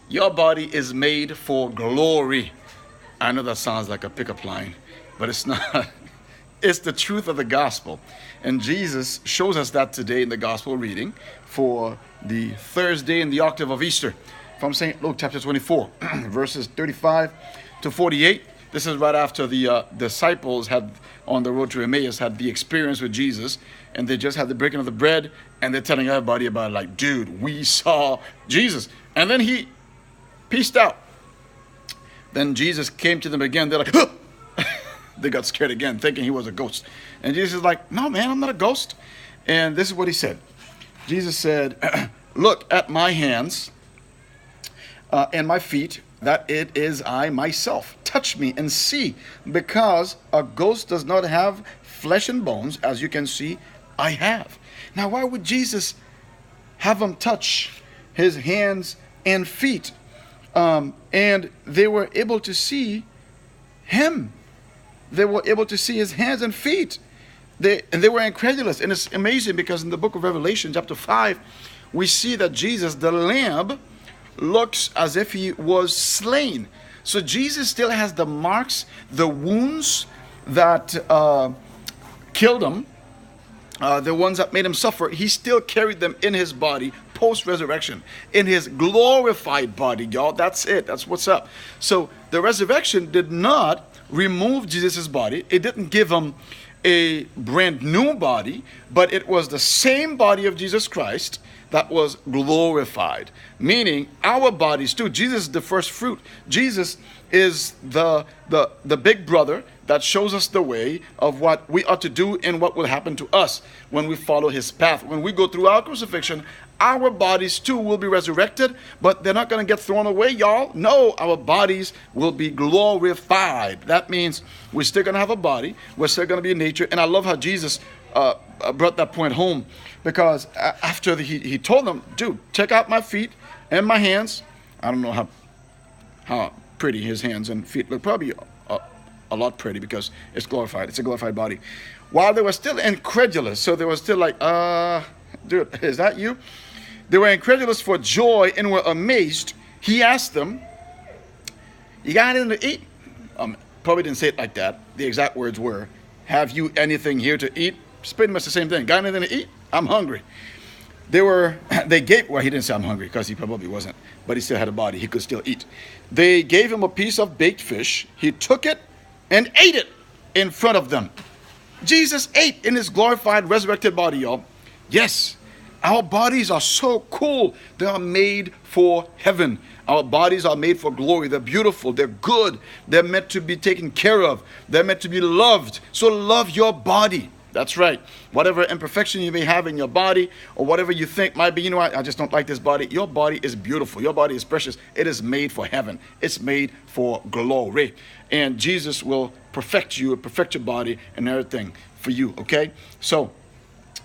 Your body is made for glory. I know that sounds like a pickup line, but it's not. It's the truth of the gospel. And Jesus shows us that today in the gospel reading for the Thursday in the octave of Easter from St. Luke chapter 24, verses 35 to 48. This is right after the disciples had, on the road to Emmaus, had the experience with Jesus, and they just had the breaking of the bread, and they're telling everybody about it, like, dude, we saw Jesus. And then he peaced out. Then Jesus came to them again. They're like, huh! They got scared again, thinking he was a ghost. And Jesus is like, no, man, I'm not a ghost. And this is what he said. Jesus said, look at my hands and my feet, that it is I myself. Touch me and see, because a ghost does not have flesh and bones, as you can see, I have. Now, why would Jesus have them touch his hands and feet? And they were able to see him. They were able to see his hands and feet. They were incredulous. And it's amazing because in the book of Revelation, chapter 5, we see that Jesus, the Lamb, looks as if he was slain. So Jesus still has the marks, the wounds that killed him, the ones that made him suffer. He still carried them in his body post-resurrection, in his glorified body, y'all. That's it. That's what's up. So the resurrection did not remove Jesus' body. It didn't give him a brand new body, but it was the same body of Jesus Christ that was glorified. Meaning our bodies too. Jesus is the first fruit. Jesus is the big brother that shows us the way of what we ought to do and what will happen to us when we follow his path. When we go through our crucifixion, our bodies too will be resurrected, but they're not going to get thrown away, y'all. No, our bodies will be glorified. That means we're still going to have a body. We're still going to be in nature. And I love how Jesus brought that point home, because after he told them, dude, check out my feet and my hands. I don't know how pretty his hands and feet look. Probably a lot pretty, because it's glorified. It's a glorified body. While they were still incredulous, so they were still like, dude, is that you? They were incredulous for joy and were amazed. He asked them, you got anything to eat? Probably didn't say it like that. The exact words were, have you anything here to eat? It's pretty much the same thing. Got anything to eat? I'm hungry. Well, he didn't say I'm hungry, because he probably wasn't, but he still had a body. He could still eat. They gave him a piece of baked fish. He took it and ate it in front of them. Jesus ate in his glorified, resurrected body, y'all. Yes, our bodies are so cool. They are made for heaven. Our bodies are made for glory. They're beautiful. They're good. They're meant to be taken care of. They're meant to be loved. So love your body. That's right. Whatever imperfection you may have in your body, or whatever you think might be, I just don't like this body. Your body is beautiful. Your body is precious. It is made for heaven. It's made for glory. And Jesus will perfect you, perfect your body and everything for you, okay? So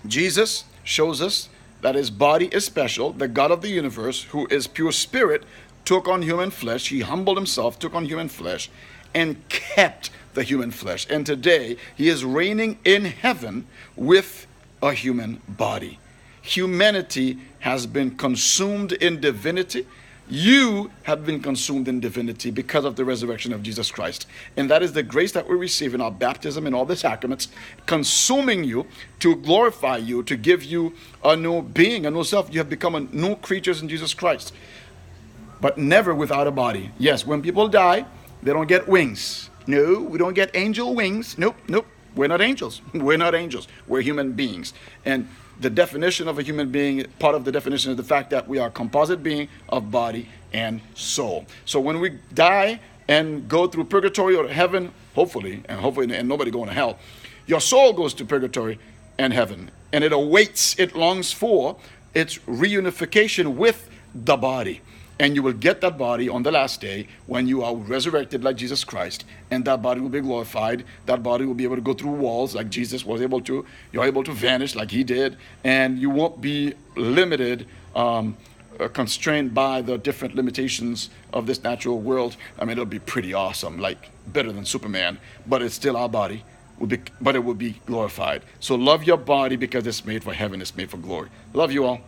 Jesus shows us that his body is special. The God of the universe, who is pure spirit, took on human flesh. He humbled himself, took on human flesh, and kept the human flesh. And today, he is reigning in heaven with a human body. Humanity has been consumed in divinity. You have been consumed in divinity because of the resurrection of Jesus Christ. And that is the grace that we receive in our baptism and all the sacraments, consuming you to glorify you, to give you a new being, a new self. You have become a new creatures in Jesus Christ, but never without a body. Yes, when people die, they don't get wings. No, we don't get angel wings. Nope. We're not angels. We're not angels. We're human beings. And the definition of a human being, part of the definition is the fact that we are a composite being of body and soul. So when we die and go through purgatory or heaven, hopefully, and nobody going to hell, your soul goes to purgatory and heaven. And it awaits, it longs for its reunification with the body. And you will get that body on the last day when you are resurrected like Jesus Christ. And that body will be glorified. That body will be able to go through walls like Jesus was able to. You're able to vanish like he did. And you won't be limited, constrained by the different limitations of this natural world. I mean, it'll be pretty awesome, like better than Superman. But it's still our body. But it will be glorified. So love your body because it's made for heaven. It's made for glory. Love you all.